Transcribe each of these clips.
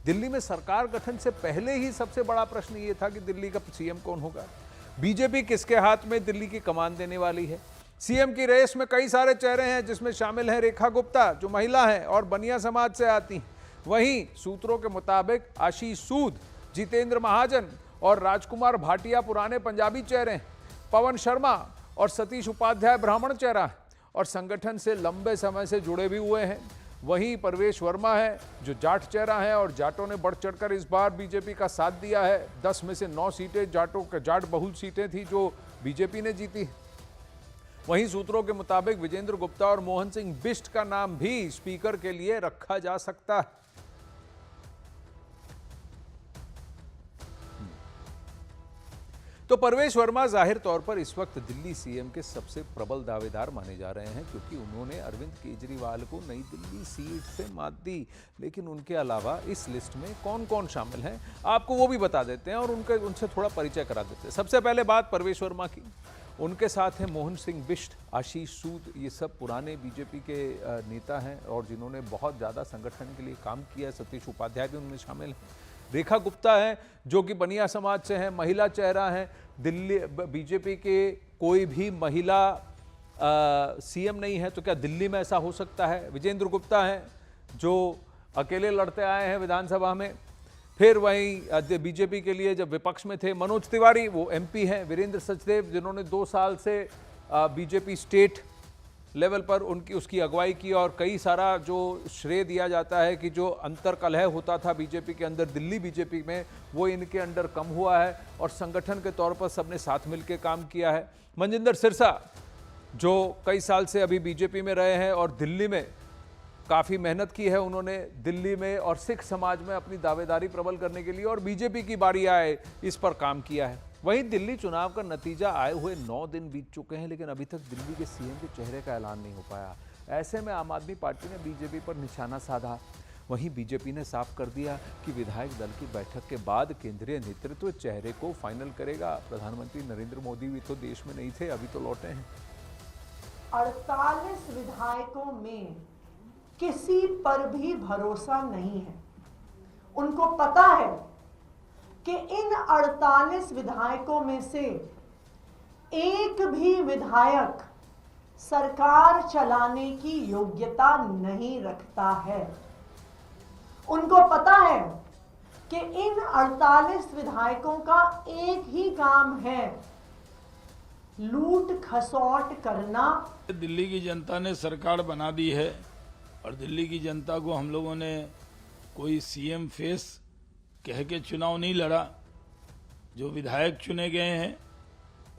दिल्ली में सरकार गठन से पहले ही सबसे बड़ा प्रश्न ये था कि दिल्ली का सीएम कौन होगा, बीजेपी किसके हाथ में दिल्ली की कमान देने वाली है। सीएम की रेस में कई सारे चेहरे हैं, जिसमें शामिल हैं रेखा गुप्ता जो महिला हैं और बनिया समाज से आती हैं। वहीं सूत्रों के मुताबिक आशीष सूद, जितेंद्र महाजन और राजकुमार भाटिया पुराने पंजाबी चेहरे हैं। पवन शर्मा और सतीश उपाध्याय ब्राह्मण चेहरा है और संगठन से लंबे समय से जुड़े भी हुए हैं। वहीं परवेश वर्मा है जो जाट चेहरा है और जाटों ने बढ़ चढ़कर इस बार बीजेपी का साथ दिया है। 10 में से 9 सीटें जाट बहुल सीटें थी जो बीजेपी ने जीती। वहीं सूत्रों के मुताबिक विजेंद्र गुप्ता और मोहन सिंह बिष्ट का नाम भी स्पीकर के लिए रखा जा सकता है। तो परवेश वर्मा जाहिर तौर पर इस वक्त दिल्ली सीएम के सबसे प्रबल दावेदार माने जा रहे हैं, क्योंकि उन्होंने अरविंद केजरीवाल को नई दिल्ली सीट से मात दी। लेकिन उनके अलावा इस लिस्ट में कौन कौन शामिल हैं आपको वो भी बता देते हैं और उनसे थोड़ा परिचय करा देते हैं। सबसे पहले बात परवेश वर्मा की। उनके साथ हैं मोहन सिंह बिष्ट, आशीष सूद, ये सब पुराने बीजेपी के नेता हैं और जिन्होंने बहुत ज़्यादा संगठन के लिए काम किया है। सतीश उपाध्याय भी उनमें शामिल हैं। रेखा गुप्ता है जो कि बनिया समाज से हैं, महिला चेहरा है। दिल्ली बीजेपी के कोई भी महिला सीएम नहीं है, तो क्या दिल्ली में ऐसा हो सकता है। विजेंद्र गुप्ता है जो अकेले लड़ते आए हैं विधानसभा में। फिर वहीं बीजेपी के लिए जब विपक्ष में थे मनोज तिवारी, वो एमपी हैं। वीरेंद्र सचदेव जिन्होंने 2 साल से बीजेपी स्टेट लेवल पर उसकी अगुवाई की और कई सारा जो श्रेय दिया जाता है कि जो अंतर कलह होता था बीजेपी के अंदर दिल्ली बीजेपी में, वो इनके अंडर कम हुआ है और संगठन के तौर पर सबने साथ मिलकर काम किया है। मनजिंदर सिरसा जो कई साल से अभी बीजेपी में रहे हैं और दिल्ली में काफ़ी मेहनत की है उन्होंने, दिल्ली में और सिख समाज में अपनी दावेदारी प्रबल करने के लिए, और बीजेपी की बारी आए इस पर काम किया है। वहीं दिल्ली चुनाव का नतीजा आए हुए 9 दिन बीत चुके हैं, लेकिन अभी तक दिल्ली के सीएम के चेहरे का ऐलान नहीं हो पाया। ऐसे में आम आदमी पार्टी ने बीजेपी पर निशाना साधा। वहीं बीजेपी ने साफ कर दिया कि विधायक दल की बैठक के बाद केंद्रीय नेतृत्व चेहरे को फाइनल करेगा। प्रधानमंत्री नरेंद्र मोदी भी तो देश में नहीं थे, अभी तो लौटे हैं। 48 विधायकों में किसी पर भी भरोसा नहीं है। उनको पता है कि इन 48 विधायकों में से एक भी विधायक सरकार चलाने की योग्यता नहीं रखता है। उनको पता है कि इन 48 विधायकों का एक ही काम है, लूट खसौट करना। दिल्ली की जनता ने सरकार बना दी है और दिल्ली की जनता को हम लोगों ने कोई सीएम फेस कह के चुनाव नहीं लड़ा। जो विधायक चुने गए हैं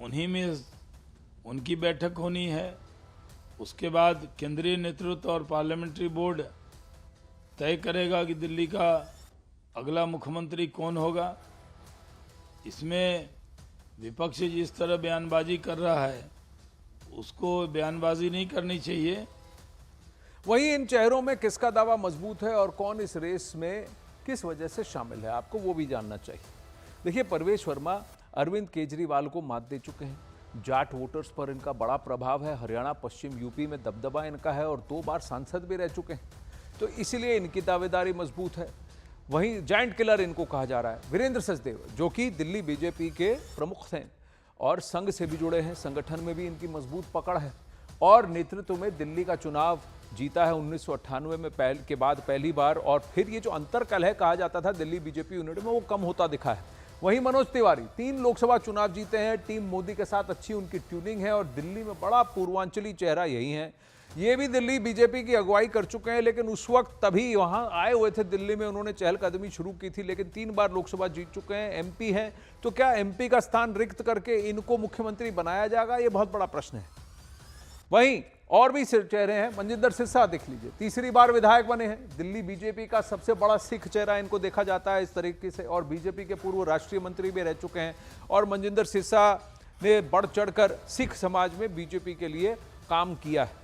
उन्हीं में उनकी बैठक होनी है। उसके बाद केंद्रीय नेतृत्व और पार्लियामेंट्री बोर्ड तय करेगा कि दिल्ली का अगला मुख्यमंत्री कौन होगा। इसमें विपक्ष जिस तरह बयानबाजी कर रहा है उसको बयानबाजी नहीं करनी चाहिए। वहीं इन चेहरों में किसका दावा मजबूत है और कौन इस रेस में किस वजह से शामिल है, आपको वो भी जानना चाहिए। देखिए, परवेश वर्मा अरविंद केजरीवाल को मात दे चुके हैं। जाट वोटर्स पर इनका बड़ा प्रभाव है। हरियाणा, पश्चिम यूपी में दबदबा इनका है और 2 बार सांसद भी रह चुके हैं, तो इसीलिए इनकी दावेदारी मजबूत है। वहीं जायंट किलर इनको कहा जा रहा है वीरेंद्र सचदेव, जो कि दिल्ली बीजेपी के प्रमुख हैं और संघ से भी जुड़े हैं। संगठन में भी इनकी मजबूत पकड़ है और नेतृत्व में दिल्ली का चुनाव जीता है 1998 में के बाद पहली बार। और फिर ये जो अंतर कलह कहा जाता था दिल्ली बीजेपी यूनिट में, वो कम होता दिखा है। वहीं मनोज तिवारी 3 लोकसभा चुनाव जीते हैं। टीम मोदी के साथ अच्छी उनकी ट्यूनिंग है और दिल्ली में बड़ा पूर्वांचली चेहरा यही है। ये भी दिल्ली बीजेपी की अगुवाई कर चुके हैं, लेकिन उस वक्त तभी वहां आए हुए थे दिल्ली में, उन्होंने चहलकदमी शुरू की थी, लेकिन 3 बार लोकसभा जीत चुके हैं। एमपी हैं, तो क्या एमपी का स्थान रिक्त करके इनको मुख्यमंत्री बनाया जाएगा, ये बहुत बड़ा प्रश्न है। वहीं और भी चेहरे हैं। मनजिंदर सिरसा देख लीजिए, तीसरी बार विधायक बने हैं। दिल्ली बीजेपी का सबसे बड़ा सिख चेहरा इनको देखा जाता है इस तरीके से, और बीजेपी के पूर्व राष्ट्रीय मंत्री भी रह चुके हैं। और मनजिंदर सिरसा ने बढ़ चढ़कर सिख समाज में बीजेपी के लिए काम किया है।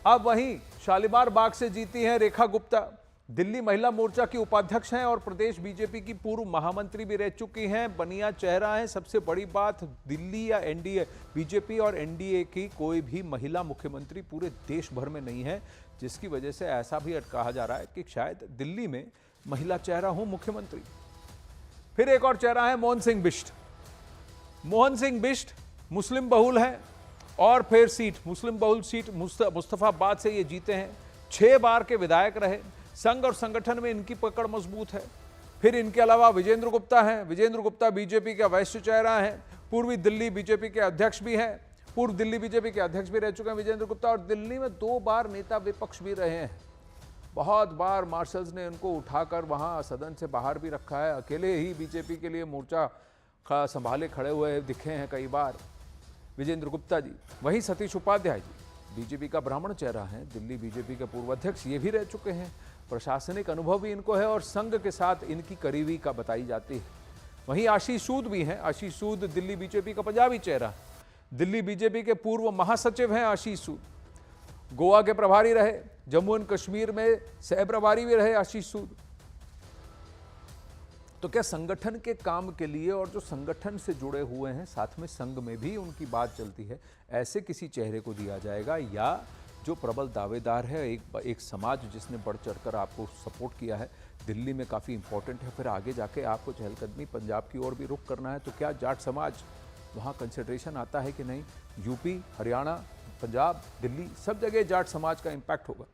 अब वहीं शालीमार बाग से जीती हैं रेखा गुप्ता, दिल्ली महिला मोर्चा की उपाध्यक्ष हैं और प्रदेश बीजेपी की पूर्व महामंत्री भी रह चुकी हैं। बनिया चेहरा है। सबसे बड़ी बात, दिल्ली या एनडीए, बीजेपी और एनडीए की कोई भी महिला मुख्यमंत्री पूरे देश भर में नहीं है, जिसकी वजह से ऐसा भी कहा जा रहा है कि शायद दिल्ली में महिला चेहरा हूं मुख्यमंत्री। फिर एक और चेहरा है मोहन सिंह बिष्ट। मोहन सिंह बिष्ट मुस्लिम बहुल है और फिर सीट मुस्लिम बहुल सीट मुस्तफाबाद से ये जीते हैं। 6 बार के विधायक रहे। संघ और संगठन में इनकी पकड़ मजबूत है। फिर इनके अलावा विजेंद्र गुप्ता हैं। विजेंद्र गुप्ता बीजेपी का वरिष्ठ चेहरा है। पूर्वी दिल्ली बीजेपी के अध्यक्ष भी हैं। पूर्व दिल्ली बीजेपी के अध्यक्ष भी रह चुके हैं विजेंद्र गुप्ता, और दिल्ली में 2 बार नेता विपक्ष भी रहे हैं। बहुत बार मार्शल्स ने उनको उठाकर वहां सदन से बाहर भी रखा है। अकेले ही बीजेपी के लिए मोर्चा संभाले खड़े हुए दिखे हैं कई बार विजेंद्र गुप्ता जी। वहीं सतीश उपाध्याय जी बीजेपी का ब्राह्मण चेहरा है। दिल्ली बीजेपी के पूर्व अध्यक्ष ये भी रह चुके हैं। प्रशासनिक अनुभव भी इनको है और संघ के साथ इनकी करीबी का बताई जाती है। वहीं आशीष सूद भी हैं। आशीष सूद दिल्ली बीजेपी का पंजाबी चेहरा है। दिल्ली बीजेपी के पूर्व महासचिव हैं आशीष सूद। गोवा के प्रभारी रहे। जम्मू एंड कश्मीर में सह प्रभारी भी रहे आशीष सूद। तो क्या संगठन के काम के लिए और जो संगठन से जुड़े हुए हैं, साथ में संघ में भी उनकी बात चलती है, ऐसे किसी चेहरे को दिया जाएगा, या जो प्रबल दावेदार है, एक समाज जिसने बढ़ चढ़कर आपको सपोर्ट किया है, दिल्ली में काफ़ी इंपॉर्टेंट है, फिर आगे जाके आपको चहलकदमी पंजाब की ओर भी रुख करना है, तो क्या जाट समाज वहाँ कंसिडरेशन आता है कि नहीं? यूपी, हरियाणा, पंजाब, दिल्ली, सब जगह जाट समाज का इम्पैक्ट होगा।